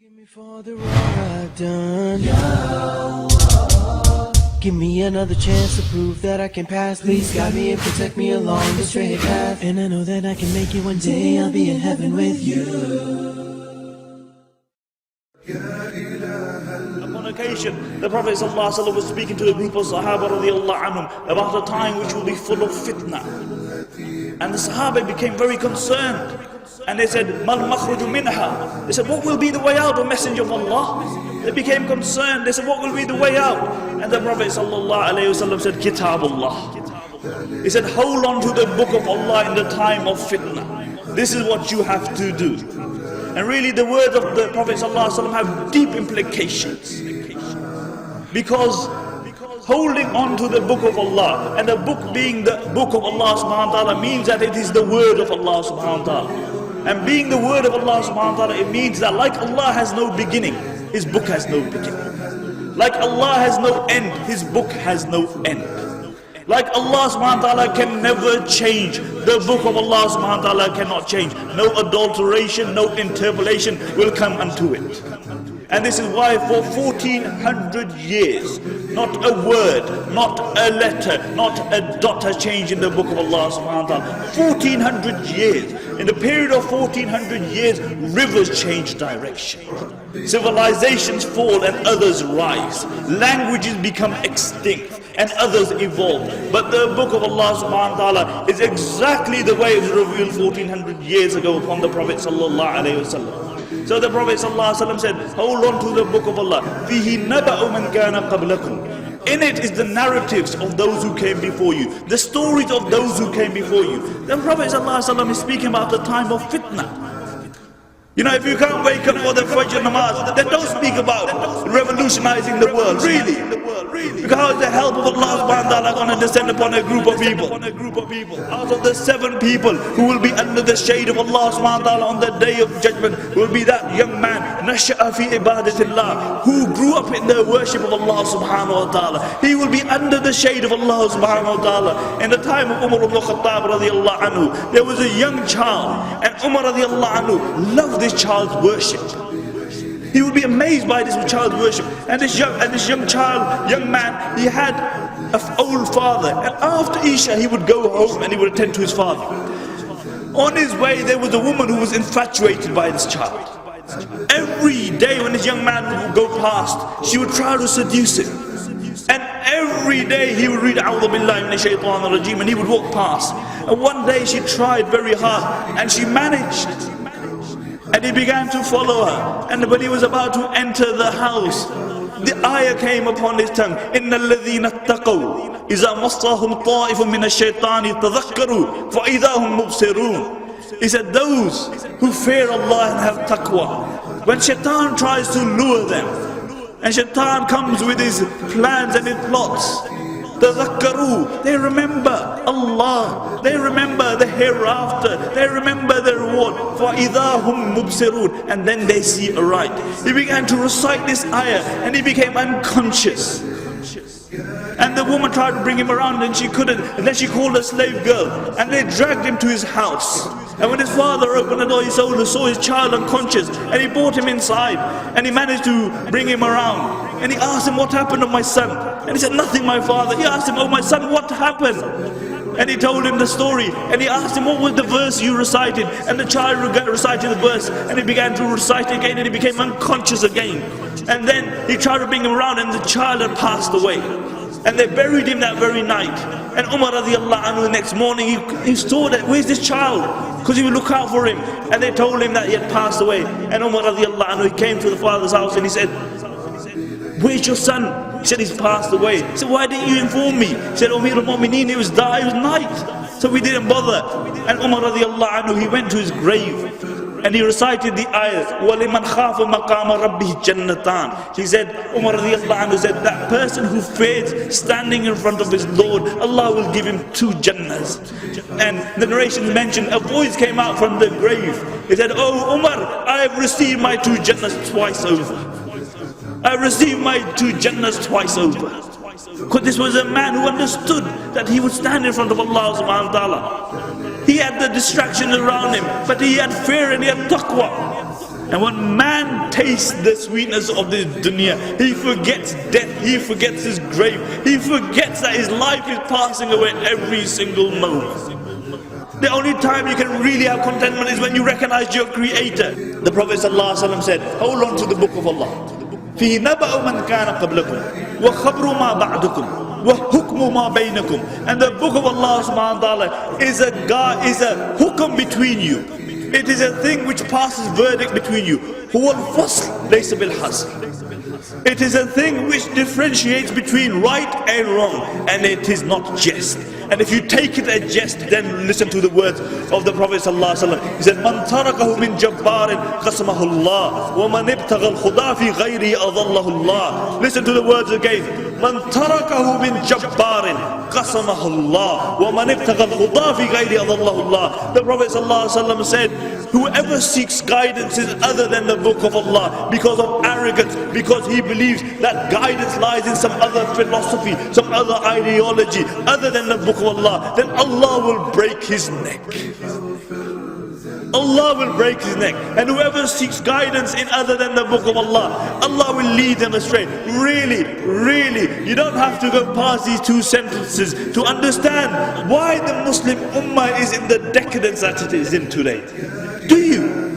Forgive me for the wrong I've done. Give me another chance to prove that I can pass. Please guide me and protect me along the straight path. And I know that I can make it one day. I'll be in heaven with you. Upon occasion, the Prophet ﷺ was speaking to a group of Sahaba radiallahu anhum about a time which will be full of fitna. And the Sahaba became very concerned. And they said, Mal makhruju minha. They said, what will be the way out, O Messenger of Allah? They became concerned. They said, what will be the way out? And the Prophet ﷺ said, Kitabullah. He said, hold on to the book of Allah in the time of fitna. This is what you have to do. And really the words of the Prophet ﷺ have deep implications. Because holding on to the book of Allah, and the book being the book of Allah subhanahu wa ta'ala, means that it is the word of Allah subhanahu wa ta'ala. And being the word of Allah subhanahu wa ta'ala, it means that like Allah has no beginning, His book has no beginning. Like Allah has no end, His book has no end. Like Allah subhanahu wa ta'ala can never change, the book of Allah subhanahu wa ta'ala cannot change. No adulteration, no interpolation will come unto it. And this is why for 1400 years, not a word, not a letter, not a dot has changed in the book of Allah subhanahu wa ta'ala. 1400 years. In the period of 1400 years, rivers change direction. Civilizations fall and others rise. Languages become extinct and others evolve. But the book of Allah subhanahu wa ta'ala is exactly the way it was revealed 1400 years ago upon the Prophet sallallahu alayhi wa sallam. So the Prophet ﷺ said, hold on to the book of Allah. فِيهِ نَبَأُ مَنْ كَانَ قَبْلَكُمْ. In it is the narratives of those who came before you, the stories of those who came before you. The Prophet ﷺ is speaking about the time of fitna. You know, if you can't wake up for the Fajr namaz, then don't speak about revolutionizing the world, really. Because the help of Allah subhanahu wa ta'ala going to descend upon a group of people. Out of the 7 people who will be under the shade of Allah subhanahu wa ta'ala on the day of judgment, will be that young man, nasha'a fi ibadatillah, who grew up in the worship of Allah subhanahu wa ta'ala. He will be under the shade of Allah subhanahu wa ta'ala. In the time of Umar ibn Khattab radiallahu anhu, there was a young child, and Umar radiallahu anhu loved this child's worship. He would be amazed by this child's worship. And this young man, he had an old father. And after Isha, he would go home and he would attend to his father. On his way, there was a woman who was infatuated by this child. Every day when this young man would go past, she would try to seduce him. And every day he would read A'udhu Billahi Minash Shaitanir Rajeem, and he would walk past. And one day she tried very hard, and she managed. And he began to follow her. And when he was about to enter the house, the ayah came upon his tongue. إِنَّ الَّذِينَ اتَّقَوْا إِذَا مَصَّهُمْ طَائِفٌ مِّنَ الشَّيْطَانِ تَذَكَّرُوا فَإِذَا هُمْ مُبْصِرُونَ. He said, those who fear Allah and have taqwa, when shaitan tries to lure them, and shaitan comes with his plans and his plots, تَذَكَّرُوا, they remember Allah, they remember the hereafter, they remember the reward. فَإِذَا هُمْ مُبْصِرُونَ, and then they see aright. He began to recite this ayah and he became unconscious. And the woman tried to bring him around and she couldn't. And then she called a slave girl and they dragged him to his house. And when his father opened the door, he saw his child unconscious, and he brought him inside and he managed to bring him around. And he asked him, what happened to my son? And he said, nothing, my father. He asked him, oh my son, what happened? And he told him the story. And he asked him, what was the verse you recited? And the child recited the verse, and he began to recite it again, and he became unconscious again. And then he tried to bring him around, and the child had passed away. And they buried him that very night. And Umar radiallahu anhu, the next morning, he saw that, where's this child? Because he would look out for him. And they told him that he had passed away. And Umar radiallahu anhu, he came to the father's house and he said, where's your son? He said, he's passed away. He said, why didn't you inform me? He said, Amir al-Mu'mineen, it was night. So we didn't bother. And Umar radiallahu anhu, he went to his grave. And he recited the ayah, وَلِمَنْ خَافَ مَقَامَ رَبِّهِ جَنَّتَانِ. He said, Umar radiallahu anhu said, that person who fears standing in front of his Lord, Allah will give him 2 Jannahs. And the narrations mentioned, a voice came out from the grave. He said, oh Umar, I have received my 2 Jannahs twice over. I have received my 2 Jannahs twice over. Because this was a man who understood that he would stand in front of Allah subhanahu wa ta'ala. He had the distractions around him, but he had fear and he had taqwa. And when man tastes the sweetness of the dunya, he forgets death, he forgets his grave, he forgets that his life is passing away every single moment. The only time you can really have contentment is when you recognize your creator. The Prophet ﷺ said, hold on to the book of Allah. فِي نَبَأُ مَنْ كَانَ قَبْلَكُمْ وَخَبْرُ مَا بَعْدُكُمْ وَحُكْمُ مَا بَيْنَكُمْ. And the book of Allah subhanahu wa ta'ala is a hukum between you. It is a thing which passes verdict between you. هُوَ الْفَصْلِ لَيْسَ بِالْحَصْلِ. It is a thing which differentiates between right and wrong, and it is not jest. And if you take it as jest, then listen to the words of the Prophet ﷺ. He said, مَنْ تَرَكَهُ مِنْ جَبَّارٍ قَسَمَهُ اللَّهُ وَمَنْ ابْتَغَى الْخُدَى فِي غَيْرِهِ أَضَلَّهُ اللَّهُ. Listen to the words again. مَنْ تَرَكَهُ مِنْ جَبَّارٍ قَسَمَهُ اللَّهُ وَمَنْ ابْتَغَى الْخُدَى فِي غَيْرِهِ أَضَلَّهُ اللَّهُ. The Prophet ﷺ said, whoever seeks guidance is other than the book of Allah because of arrogance, because he believes that guidance lies in some other philosophy, some other ideology other than the book of Allah, then Allah will break his neck. Allah will break his neck. And whoever seeks guidance in other than the book of Allah, Allah will lead them astray. Really, you don't have to go past these two sentences to understand why the Muslim Ummah is in the decadence that it is in today. Do you?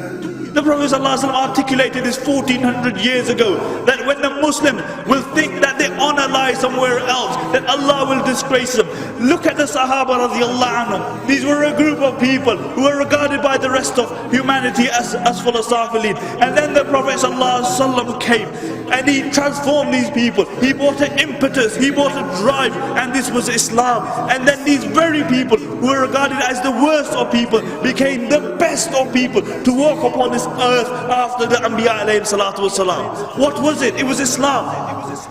The Prophet ﷺ articulated this 1400 years ago, that when the Muslim will think that their honor lies somewhere else, that Allah will disgrace them. Look at the Sahaba radiallahu anhum. These were a group of people who were regarded by the rest of humanity as philosophical. And then the Prophet ﷺ came and he transformed these people. He brought an impetus, he brought a drive, and this was Islam. And then these very people who were regarded as the worst of people became the best of people to walk upon this earth after the Anbiya alayhi salatu wasalam. What was it? It was Islam.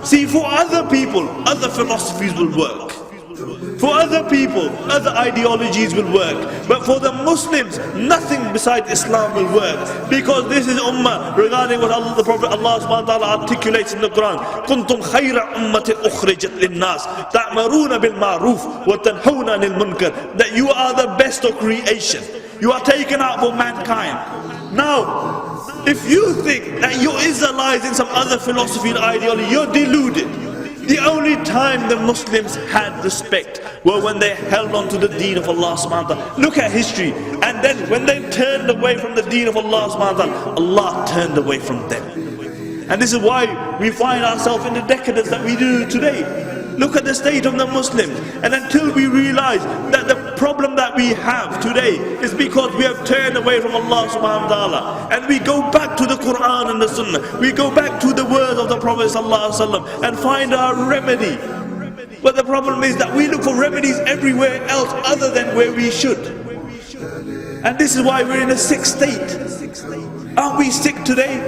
See, for other people, other philosophies will work. For other people, other ideologies will work. But for the Muslims, nothing besides Islam will work. Because this is Ummah, regarding what the Prophet Allah subhanahu wa ta'ala articulates in the Quran. كُنْتُمْ خَيْرَ أُمَّةٍ أُخْرِجَتْ لِلنَّاسِ تَأْمَرُونَ بِالْمَعْرُوفِ وَتَنْهَوْنَ عَنِ الْمُنْكَرِ. That you are the best of creation. You are taken out for mankind. Now, if you think that your Izzah lies in some other philosophy and ideology, you're deluded. The only time the Muslims had respect were when they held on to the deen of Allah subhanahu wa ta'ala. Look at history. And then when they turned away from the deen of Allah subhanahu wa ta'ala, Allah turned away from them. And this is why we find ourselves in the decadence that we do today. Look at the state of the Muslims. And until we realize that the problem that we have today is because we have turned away from Allah subhanahu wa ta'ala, and we go back to the Quran and the Sunnah, we go back to the words of the Prophet sallallahu alaihi wasallam and find our remedy. But the problem is that we look for remedies everywhere else other than where we should. And this is why we're in a sick state. Aren't we sick today?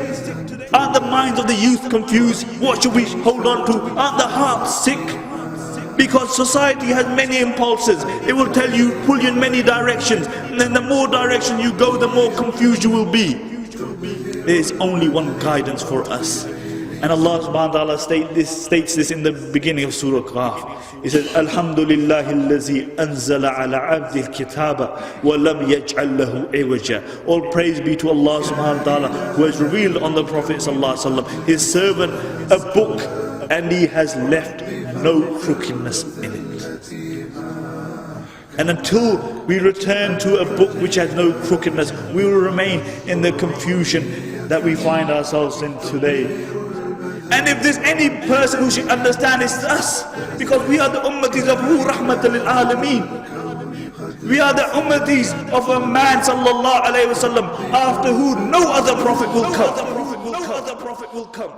Aren't the minds of the youth confused? What should we hold on to? Aren't the hearts sick? Because society has many impulses. It will tell you, pull you in many directions. And then the more direction you go, the more confused you will be. There is only one guidance for us. And Allah subhanahu wa ta'ala states this in the beginning of Surah Qaf. He says, Alhamdulillahi allazi anzala ala abdil kitaba wa lam yaj'al lahu iwaja. All praise be to Allah subhanahu wa ta'ala, who has revealed on the Prophet sallallahu alaihi wasallam, his servant, a book, and he has left no crookedness in it. And until we return to a book which has no crookedness, we will remain in the confusion that we find ourselves in today. And if there's any person who should understand, it's us. Because we are the ummatis of who rahmatan lil alameen. We are the ummatis of a man sallallahu alayhi wa sallam, after who no other prophet will come.